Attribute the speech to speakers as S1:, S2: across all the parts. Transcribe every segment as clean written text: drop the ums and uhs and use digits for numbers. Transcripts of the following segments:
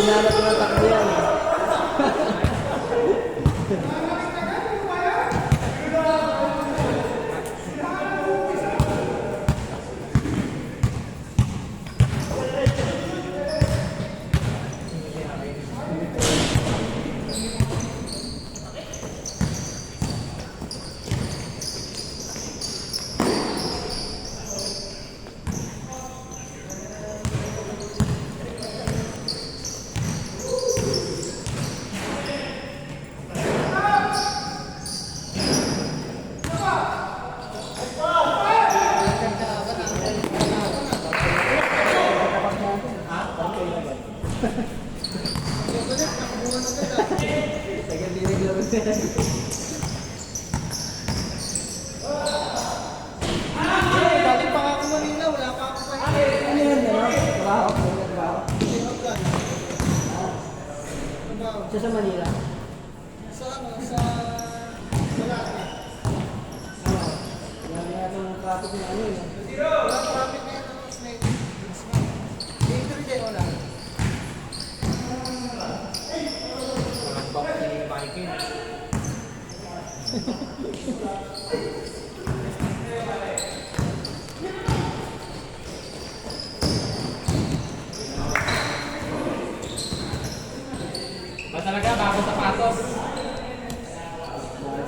S1: hinanap ko ng takbo yan.
S2: Galing pa ako Manila, wala pa ako pa.
S1: Ano yan, ano? Trabaho? Trabaho? Siya sa Manila?
S2: Sa ano, sa Malaki.
S1: Ano? Yan yata ng traffic na ano yun.
S2: Wala traffic na ito, Snake. Dito rin din, wala.
S3: Walang box ni Michael. Ba talaga, bago sapatos.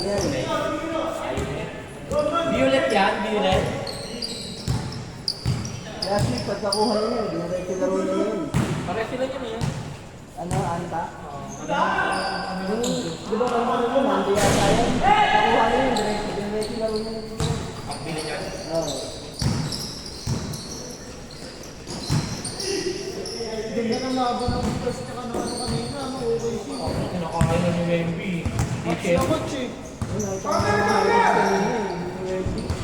S1: Yan.
S3: Violet yan, violet.
S1: Kaya si pagkakuha niya yun, binigay ko laro niya yun.
S3: Pares sila yun eh.
S1: Ano, anta?
S3: Ano
S1: Yung, di ba kung ano yun, hindi yata yan. Pagkakuha niya yun, binigay ko laro niya yun.
S3: ang bili niya?
S1: Oo.
S2: Ganda ng labo ng bukas tsaka ng ano kanina, ano, okay siya.
S3: Kinakain na ni Wemby.
S2: Match na match eh.
S1: Yun, nakita ko yung mga highlights kanina eh.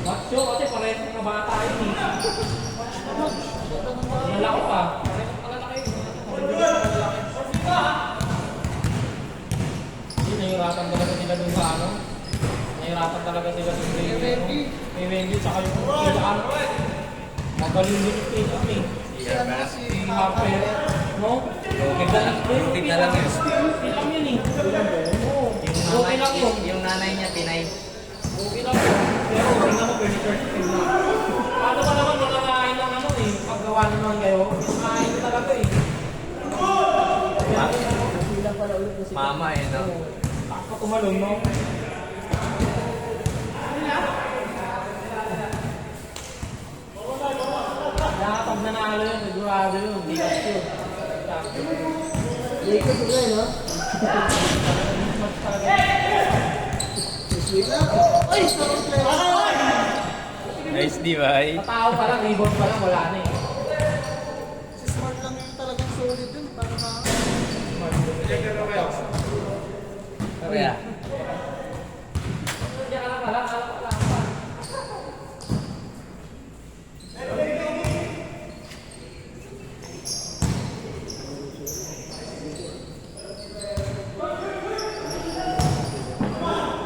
S3: Macho, kasi pares mga bata yun eh.
S2: Match na match. Ganda ng labo.
S3: Malaki pa. Pares mga lalaki. Hindi, nahihirapan talaga sila dun sa ano. Nahihirapan talaga sila dun sa
S2: Wemby.
S3: May Wemby, tsaka yung kailangan. Magaling din yung kailangan eh.
S2: Si ano, si
S3: Si Harper, no? Ganda lang yun.
S4: Tignan lang yun.
S3: Okay lang yun eh. Oo.
S4: Yung
S3: Okay lang yun.
S4: yung nanay niya, Pinay.
S3: Okay lang yun. Pero tingnan mo, 2013 na. Paano ba naman makakain ng ano eh? Paggawa naman kayo, makain ko talaga eh.
S1: Bilang pala ulit na si
S4: Mama eh, no?
S3: Ako tumalong, no? Kaya pag nanalo yun, sigurado yun. Hindi ka sure.
S1: Lake ko sila, no?
S2: Sweet lang. Ay, sarap player.
S4: Nice, di ba?
S3: Sa tao pa lang, rebound pa lang, wala na eh.
S2: Si Smart lang yung talagang solid dun. Para na.
S4: Kaya.
S3: Diyan ka lang pala, wala pa.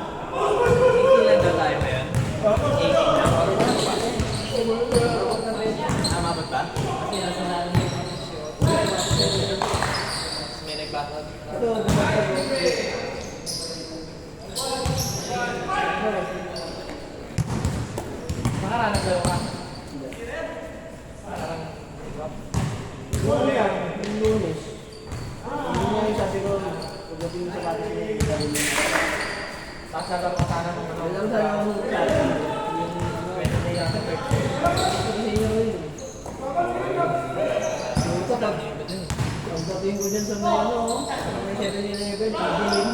S4: Ilan daw tayo ngayon? 18 na. Tama ba ba?
S1: Kasi nasa namin yung
S4: May nagbakot.
S1: ito,
S3: Makaranas daw ka. Parang,
S1: Yung lang, yung Lunes. Yung nga yung sabi ko, pagdating sa pati ko, gawin mo.
S3: tapos nagkaroon ka sana ng ano.
S1: Alam sana ako sa akin. Yung ano,
S3: Wednesday yata, Thursday.
S1: kasi sa inyo yun. Yung ito, pagdating ko dyan sa may ano, may 7-Eleven, pagdilim.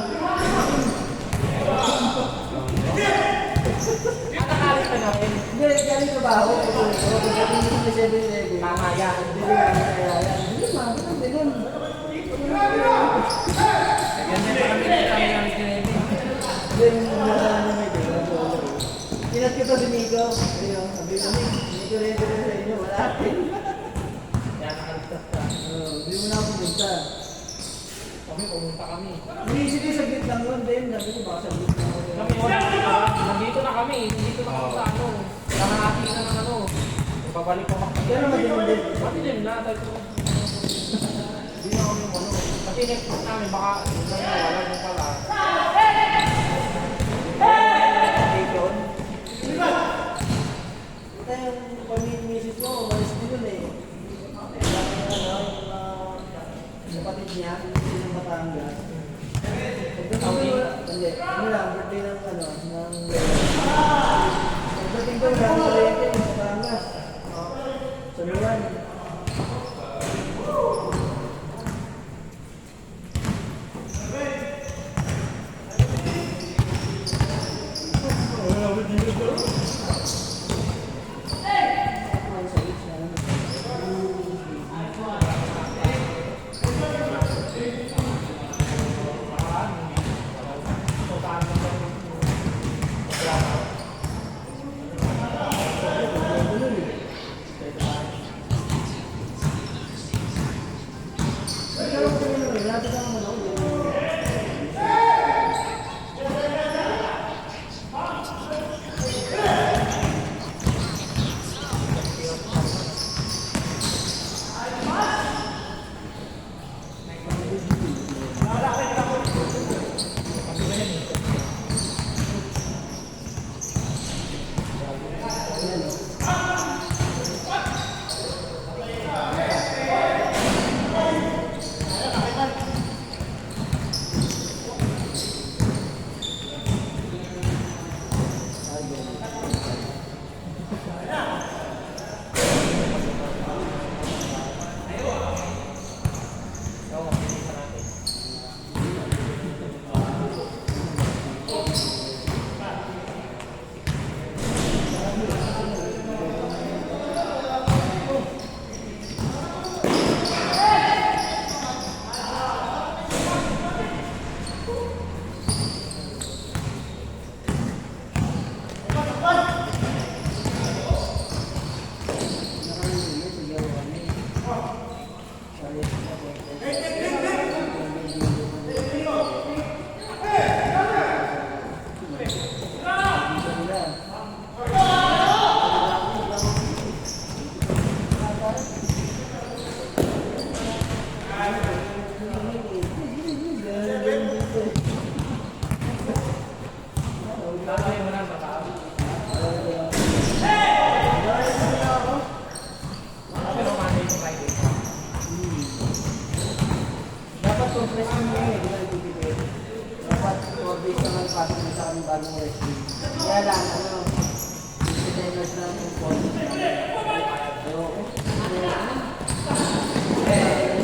S3: Ang nakalit ka na rin.
S1: Hindi, galing trabaho. Pagdating ko sa 7-Eleven.
S3: Tama yan.
S1: Hindi ko kaya yan. Hindi, mabot ang dilim.
S4: Ganyan pa kami ng kami ng Pinay.
S1: Then, nasa ano may dilim. Kinat ko to si Nico. Ayun, sabi ko, Nico rin ko sa inyo, wala rin.
S3: Kaya nakaligtas ka.
S1: Hindi mo na ako pumunta.
S3: Kami, pumunta kami.
S1: Iniisip ko saglit lang yun, then sabi ko baka saglit lang ako.
S3: Kami, nandito na kami. Nandito na kami sa ano. Kahati na ng ano. Pabalik pa
S1: Pero madilim din.
S3: Madilim na. Dahil hindi na kami ano. tinext namin, baka wala mo pala.
S1: Bacon. Ito yung pamimisis mo, umalis din yun eh. Yung kapatid niya, yung ng Batangas. Hindi, ano lang, birthday ng pagdating ko, lang sa Leyte, yung Batangas. Sa Luan. Dapat compress mo yun eh, di ba nagpipipit? Dapat 4 days naman pasok mo sa aming bagong wrestling. Kaya lang, designers lang yung phone. Pero,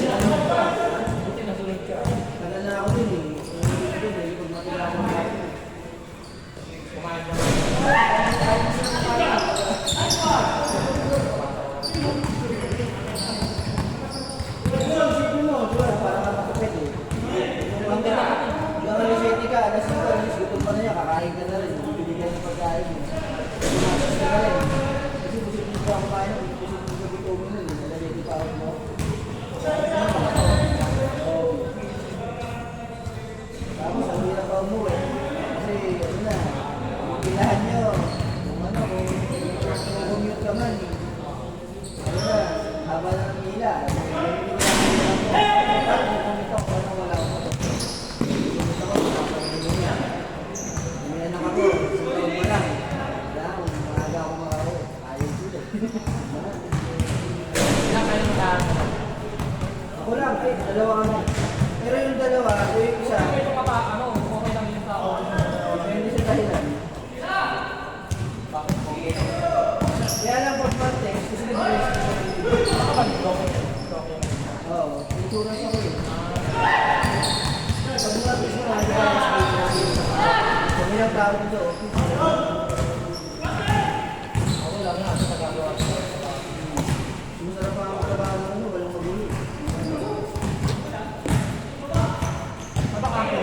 S3: Buti nasunod ka.
S1: tagal na ako dun eh. Pag matila ako na ako.
S3: Kumain naman.
S1: Isipin mo, di ba? Para ka makapit eh. Yung aliseti ka, alas 5, alas gutom pa na niya, kakain ka na rin. Bibigyan ng pagkain mo. Tumakas ka rin. Kasi busipin ko ang kain, busipin ko gutom mo nun. Nalaliti pa ako mo. Tapos, ang hirap pa umuwi. Kasi, ano na, pilahan nyo. Kung commute ka man, ano na, haba na ng pila.
S3: Ilang kayo nagdaan?
S1: Ako lang, dalawa kami. Pero yung dalawa, yung isa,
S3: Ito ka pa, okay lang yung tao.
S1: hindi siya dahilan. Kaya lang pag mag-text, kasi nag-text ko sa Oo, insurance ako yun. Pag mag-text mo, hindi ka mas-text. Kung ilang tao dito,
S3: Ako lang nga, sa gagawa ko.
S1: masarap pa ang trabaho mo, ano, walang magulo.
S3: Napakako.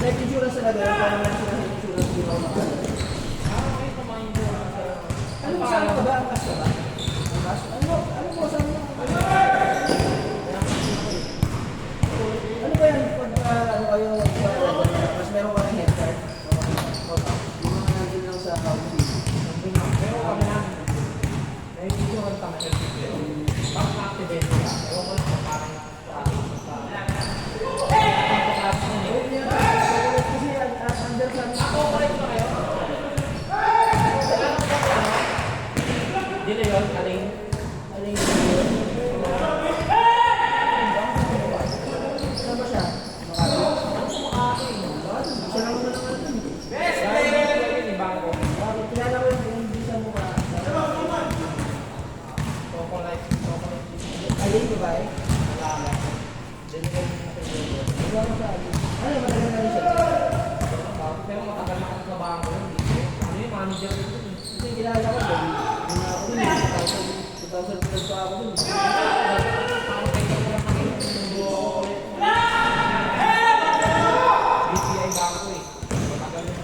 S1: Life insurance talaga, kaya naman sila sa insurance, di ba makakala.
S3: Okay, kumain ko.
S1: Ano mo saan ka ba? Ang cash ka ba? Ang cash? Ano mo saan mo? Ano ba yan? Pagka ano kayo, mas meron ka ng head card? Yung mga nandun lang sa housing.
S3: Pero kami na. May video kami kami. manager din dun eh.
S1: Kasi kilala ko doon. Yung ako dun, 2012 pa ako dun.
S3: Parang kayo ko lang nakita ng buo ko ulit. BPI ba ako eh. Matagal na.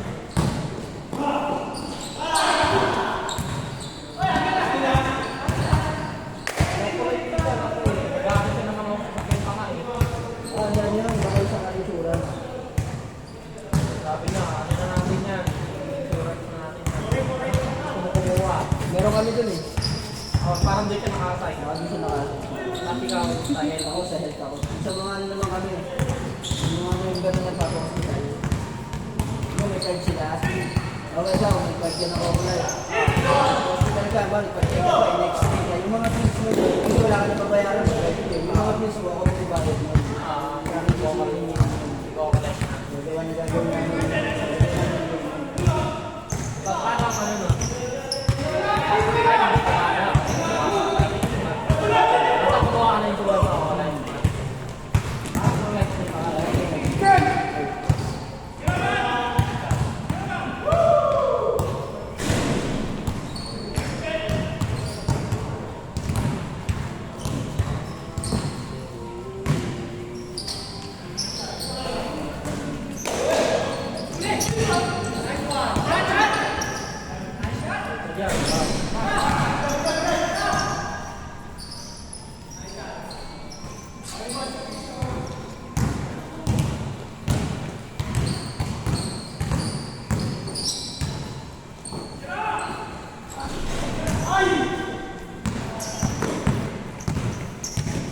S3: Nag-aaral siya naman ako sa sakyan pa nga eh.
S1: Ah, yan yun, bakal sa kalisuran.
S3: Sabi niya, ano na natin yan. Insurance na natin yan. Kumukuha.
S1: Meron kami dun eh.
S3: Oh, parang doon siya nakasay.
S1: Baka doon siya naka.
S3: Kasi ikaw, dahil
S1: Ako sa health ako. Sa mga ano naman kami. Yung mga member na nagpapahospital. Yung may card sila. Okay daw, may card yan ako kulay. Hospital ka, ba? Nagpa-check up ay next day. Yung mga fees mo, hindi wala ka na babayaran. Yung mga fees mo, ako may bayad mo. Kami ko kami niya. Gagawa niya gagawin namin.
S3: Paano ang ano nun? Nakakuha ka na yung tulad sa online.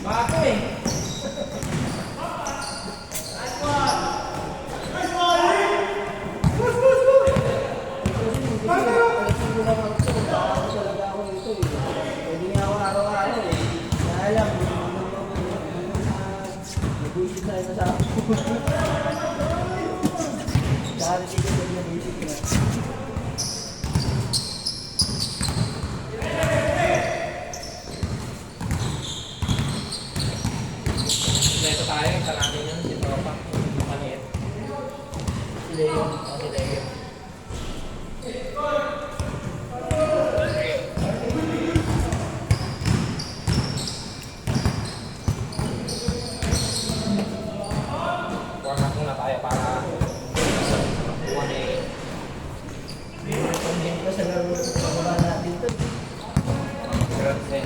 S3: Bago eh.
S1: Pwede niya ako araw-araw eh. Kaya lang, nag-visit na rin sa ako. Dahil dito ko nag-visit na.
S3: Ito tayo, isa natin yun. Si Tropa. Yung maliit.
S1: Si Leo.
S3: Si Leo. Warm up muna tayo para kuha na eh.
S1: Hindi ko sa laro baba natin ito.
S3: Grabe.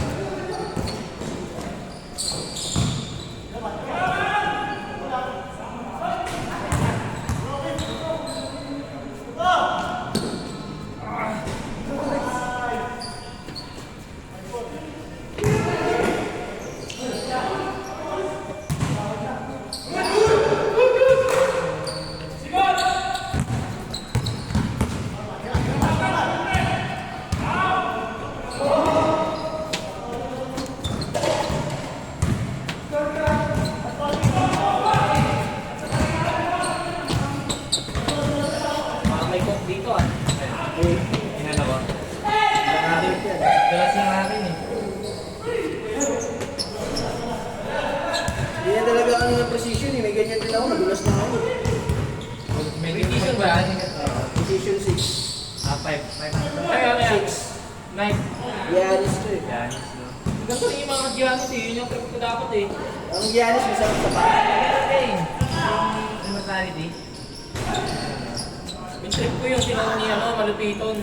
S3: Mga may cook dito ah.
S1: Eh,
S3: Inano ba?
S1: nakakit yan.
S3: Galasing natin eh.
S1: Hindi yan talaga ano ng precision eh. May ganyan din ako. Nadulas na ako.
S3: May division ba yan?
S1: Precision 6.
S3: Ah, 5. Ay, ano yan?
S1: 6.
S3: 9.
S1: Giannis to eh.
S3: Yan. Ganito yung mga Giannis eh. Yun yung trip ko dapat eh.
S1: Ang Giannis masarap sa pa.
S3: Okay. Immortality. Yung trip ko yung sinanong niya, malupiton.